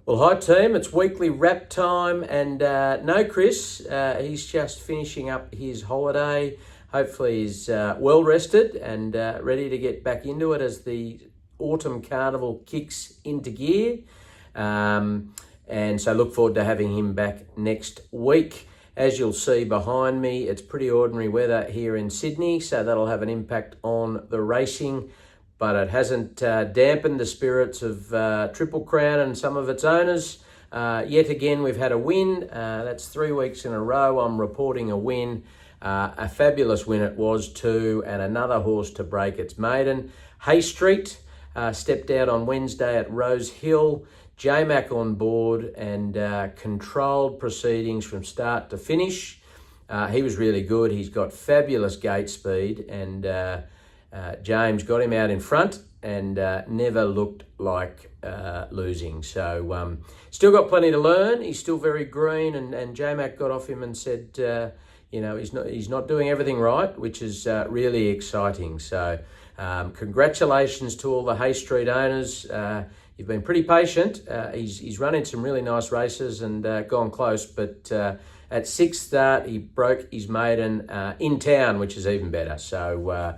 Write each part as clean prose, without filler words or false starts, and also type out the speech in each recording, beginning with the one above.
Well, hi team, it's weekly wrap time, and no Chris, he's just finishing up his holiday. Hopefully he's well rested and ready to get back into it as the autumn carnival kicks into gear. And so look forward to having him back next week. As you'll see behind me, it's pretty ordinary weather here in Sydney, so that'll have an impact on the racing. But it hasn't dampened the spirits of Triple Crown and some of its owners. Yet again, we've had a win. That's 3 weeks in a row. I'm reporting a win. A fabulous win it was too, and another horse to break its maiden. Hay Street stepped out on Wednesday at Rose Hill. J-Mac on board and controlled proceedings from start to finish. He was really good. He's got fabulous gate speed, and James got him out in front and never looked like losing. So still got plenty to learn. He's still very green, and J-Mac got off him and said, he's not doing everything right, which is really exciting. So congratulations to all the Hay Street owners. You've been pretty patient. He's run in some really nice races and gone close, but at sixth start, he broke his maiden in town, which is even better. So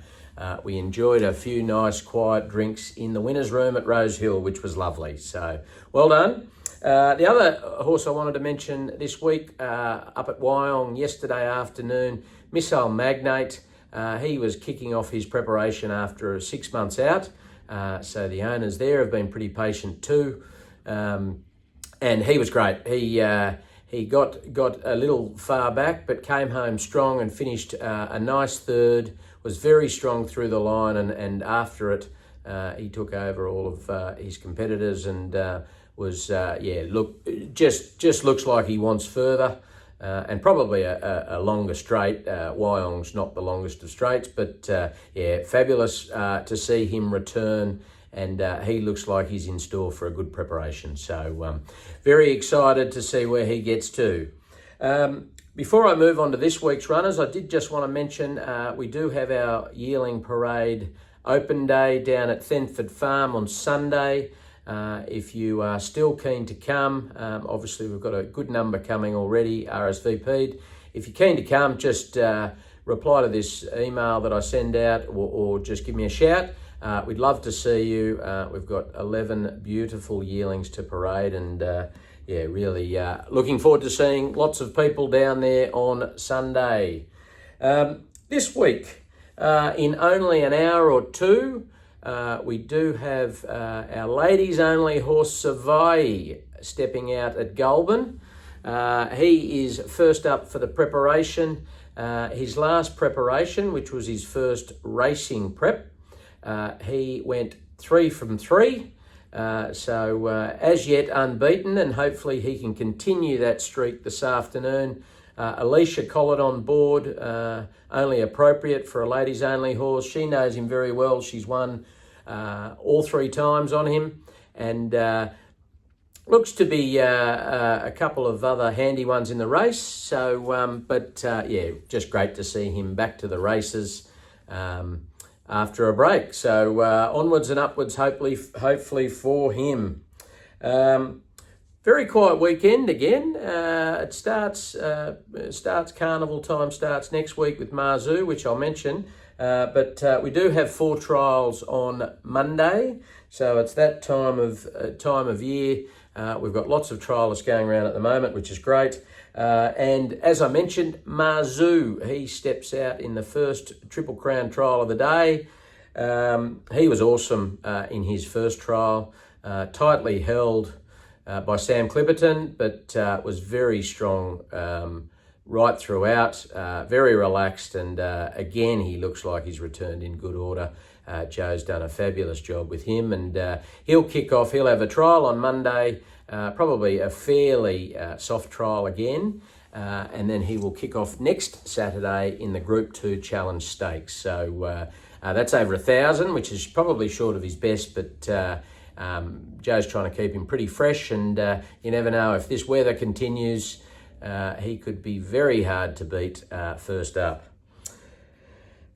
we enjoyed a few nice quiet drinks in the winner's room at Rose Hill, which was lovely. So well done. The other horse I wanted to mention this week, up at Wyong yesterday afternoon, Missile Magnate. He was kicking off his preparation after 6 months out. So the owners there have been pretty patient too. And he was great. He got a little far back, but came home strong and finished a nice third, was very strong through the line, and after it, he took over all of his competitors and was, just looks like he wants further. And probably a longer straight. Wyong's not the longest of straights, but fabulous to see him return, and he looks like he's in store for a good preparation. So very excited to see where he gets to. Before I move on to this week's runners, I did just want to mention we do have our yearling parade open day down at Thenford Farm on Sunday. If you are still keen to come, obviously we've got a good number coming already, RSVP'd. If you're keen to come, just reply to this email that I send out, or just give me a shout. We'd love to see you. We've got 11 beautiful yearlings to parade, and really looking forward to seeing lots of people down there on Sunday. This week, in only an hour or two, we do have our ladies only horse Savai stepping out at Goulburn. He is first up for the preparation. His last preparation, which was his first racing prep, he went 3 from 3. So as yet unbeaten, and hopefully he can continue that streak this afternoon. Alicia Collett on board, only appropriate for a ladies only horse. She knows him very well. She's won all 3 times on him, and looks to be a couple of other handy ones in the race. So, just great to see him back to the races after a break. So onwards and upwards, hopefully for him. Very quiet weekend again. It starts carnival time, starts next week with Marzu, which I'll mention. But we do have 4 trials on Monday, so it's that time of year. We've got lots of trialists going around at the moment, which is great. And as I mentioned, Marzu, he steps out in the first Triple Crown trial of the day. He was awesome in his first trial, tightly held by Sam Clipperton, but was very strong right throughout, very relaxed, and again, he looks like he's returned in good order. Joe's done a fabulous job with him, and he'll kick off. He'll have a trial on Monday, probably a fairly soft trial again, and then he will kick off next Saturday in the Group 2 Challenge Stakes. So that's over 1,000, which is probably short of his best, but Joe's trying to keep him pretty fresh, and you never know, if this weather continues, he could be very hard to beat first up.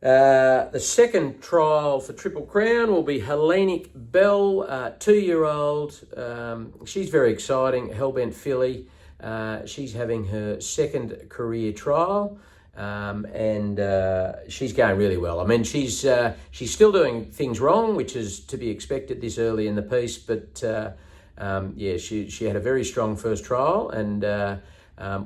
The second trial for Triple Crown will be Hellenic Bell, 2-year-old. She's very exciting, Hellbent filly. She's having her second career trial, and she's going really well. I mean, she's still doing things wrong, which is to be expected this early in the piece, but yeah, she had a very strong first trial, and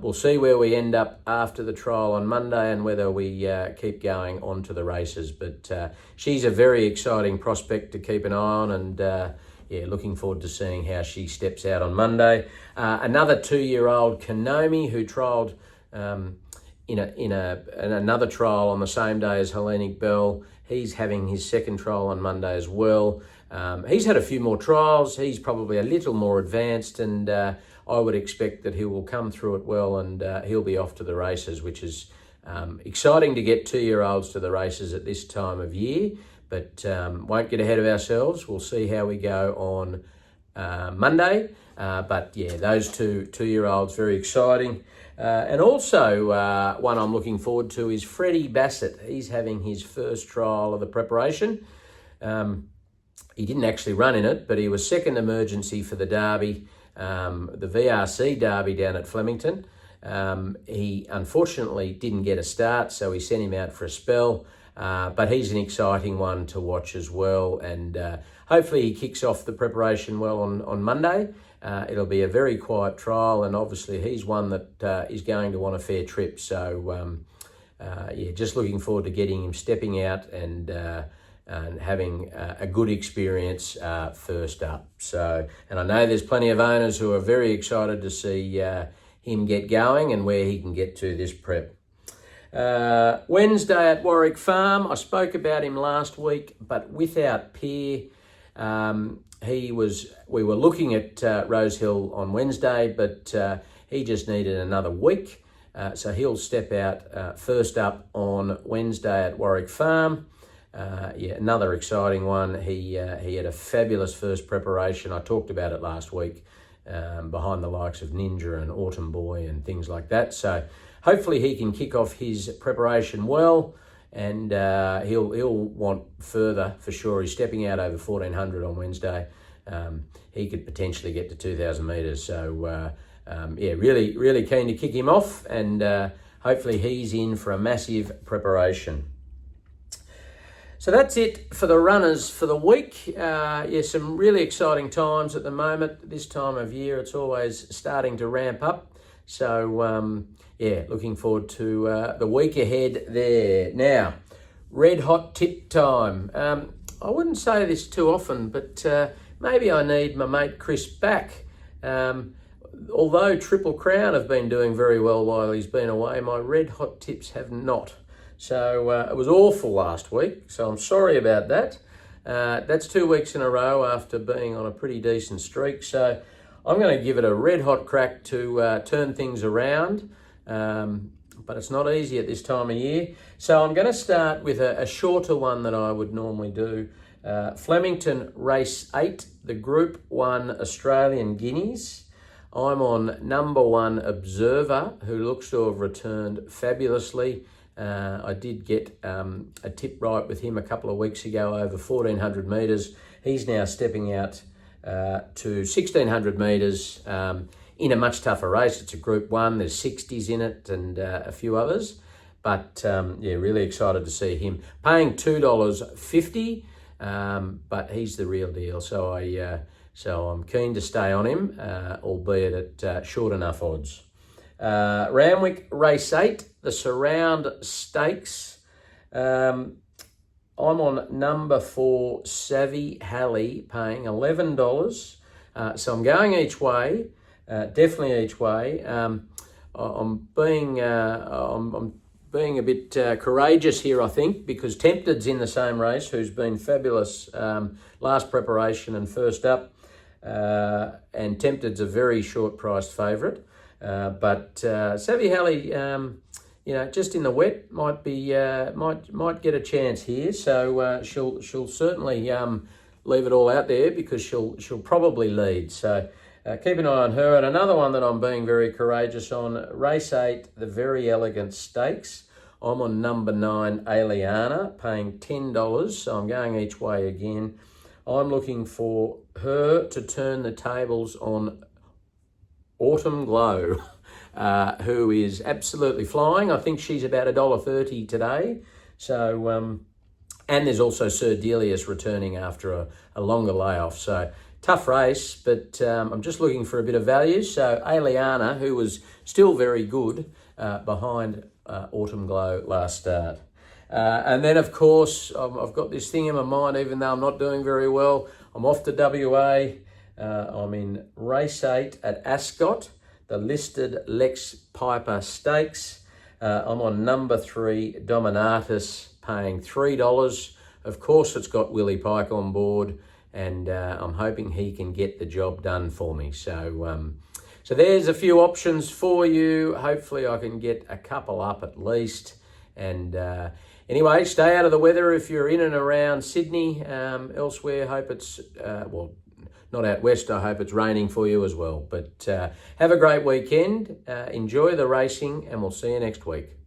we'll see where we end up after the trial on Monday and whether we keep going on to the races. But she's a very exciting prospect to keep an eye on, and yeah, looking forward to seeing how she steps out on Monday. Another 2-year-old Konomi who trialled in another trial on the same day as Hellenic Bell. He's having his second trial on Monday as well. He's had a few more trials. He's probably a little more advanced, and I would expect that he will come through it well, and he'll be off to the races, which is exciting to get 2-year-olds to the races at this time of year, but won't get ahead of ourselves. We'll see how we go on Monday. But yeah, those 2-year-olds, very exciting. And also one I'm looking forward to is Freddie Bassett. He's having his first trial of the preparation. He didn't actually run in it, but he was second emergency for the Derby, the VRC Derby down at Flemington. He unfortunately didn't get a start, so we sent him out for a spell. But he's an exciting one to watch as well, and hopefully he kicks off the preparation well on Monday. It'll be a very quiet trial, and obviously he's one that is going to want a fair trip. So yeah, just looking forward to getting him stepping out and having a good experience first up. So, and I know there's plenty of owners who are very excited to see him get going and where he can get to this prep. Wednesday at Warwick Farm, I spoke about him last week, but without Peer. We were looking at Rosehill on Wednesday, but he just needed another week. So he'll step out first up on Wednesday at Warwick Farm. Yeah, another exciting one. He had a fabulous first preparation. I talked about it last week, behind the likes of Ninja and Autumn Boy and things like that. So hopefully he can kick off his preparation well, and he'll want further for sure. He's stepping out over 1400 on Wednesday. He could potentially get to 2000 metres. So yeah, really keen to kick him off, and hopefully he's in for a massive preparation. So that's it for the runners for the week. Yeah, some really exciting times at the moment. This time of year, it's always starting to ramp up. So yeah, looking forward to the week ahead there. Now, red hot tip time. I wouldn't say this too often, but maybe I need my mate Chris back. Although Triple Crown have been doing very well while he's been away, my red hot tips have not. So it was awful last week, so I'm sorry about that. That's 2 weeks in a row after being on a pretty decent streak. So I'm going to give it a red hot crack to turn things around. But it's not easy at this time of year. So I'm going to start with a shorter one than I would normally do. Flemington Race 8, the Group 1 Australian Guineas. I'm on number 1 Observer, who looks to have returned fabulously. I did get a tip right with him a couple of weeks ago over 1400 metres. He's now stepping out to 1600 metres in a much tougher race. It's a Group 1, there's 60s in it and a few others. But yeah, really excited to see him. Paying $2.50, but he's the real deal. So I'm keen to stay on him, albeit at short enough odds. Randwick Race 8, the Surround Stakes. I'm on number 4, Savvy Halley, paying $11. So I'm going each way, definitely each way. I'm being a bit courageous here, I think, because Tempted's in the same race, who's been fabulous last preparation and first up. And Tempted's a very short-priced favourite. But Savvy Halley, just in the wet might get a chance here. So she'll certainly leave it all out there because she'll probably lead. So keep an eye on her. And another one that I'm being very courageous on, Race 8, the Very Elegant Stakes. I'm on number 9, Aliana, paying $10. So I'm going each way again. I'm looking for her to turn the tables on Autumn Glow, who is absolutely flying. I think she's about $1.30 today. So, and there's also Sir Delius returning after a longer layoff. So tough race, but I'm just looking for a bit of value. So Aliana, who was still very good behind Autumn Glow last start. And then, of course, I've got this thing in my mind, even though I'm not doing very well. I'm off to WA. I'm in race 8 at Ascot, the listed Lex Piper Stakes. I'm on number 3, Dominatus, paying $3. Of course, it's got Willie Pike on board, and I'm hoping he can get the job done for me. So there's a few options for you. Hopefully I can get a couple up at least. And anyway, stay out of the weather if you're in and around Sydney. Elsewhere, hope it's, well, not out west, I hope it's raining for you as well. But have a great weekend. Enjoy the racing, and we'll see you next week.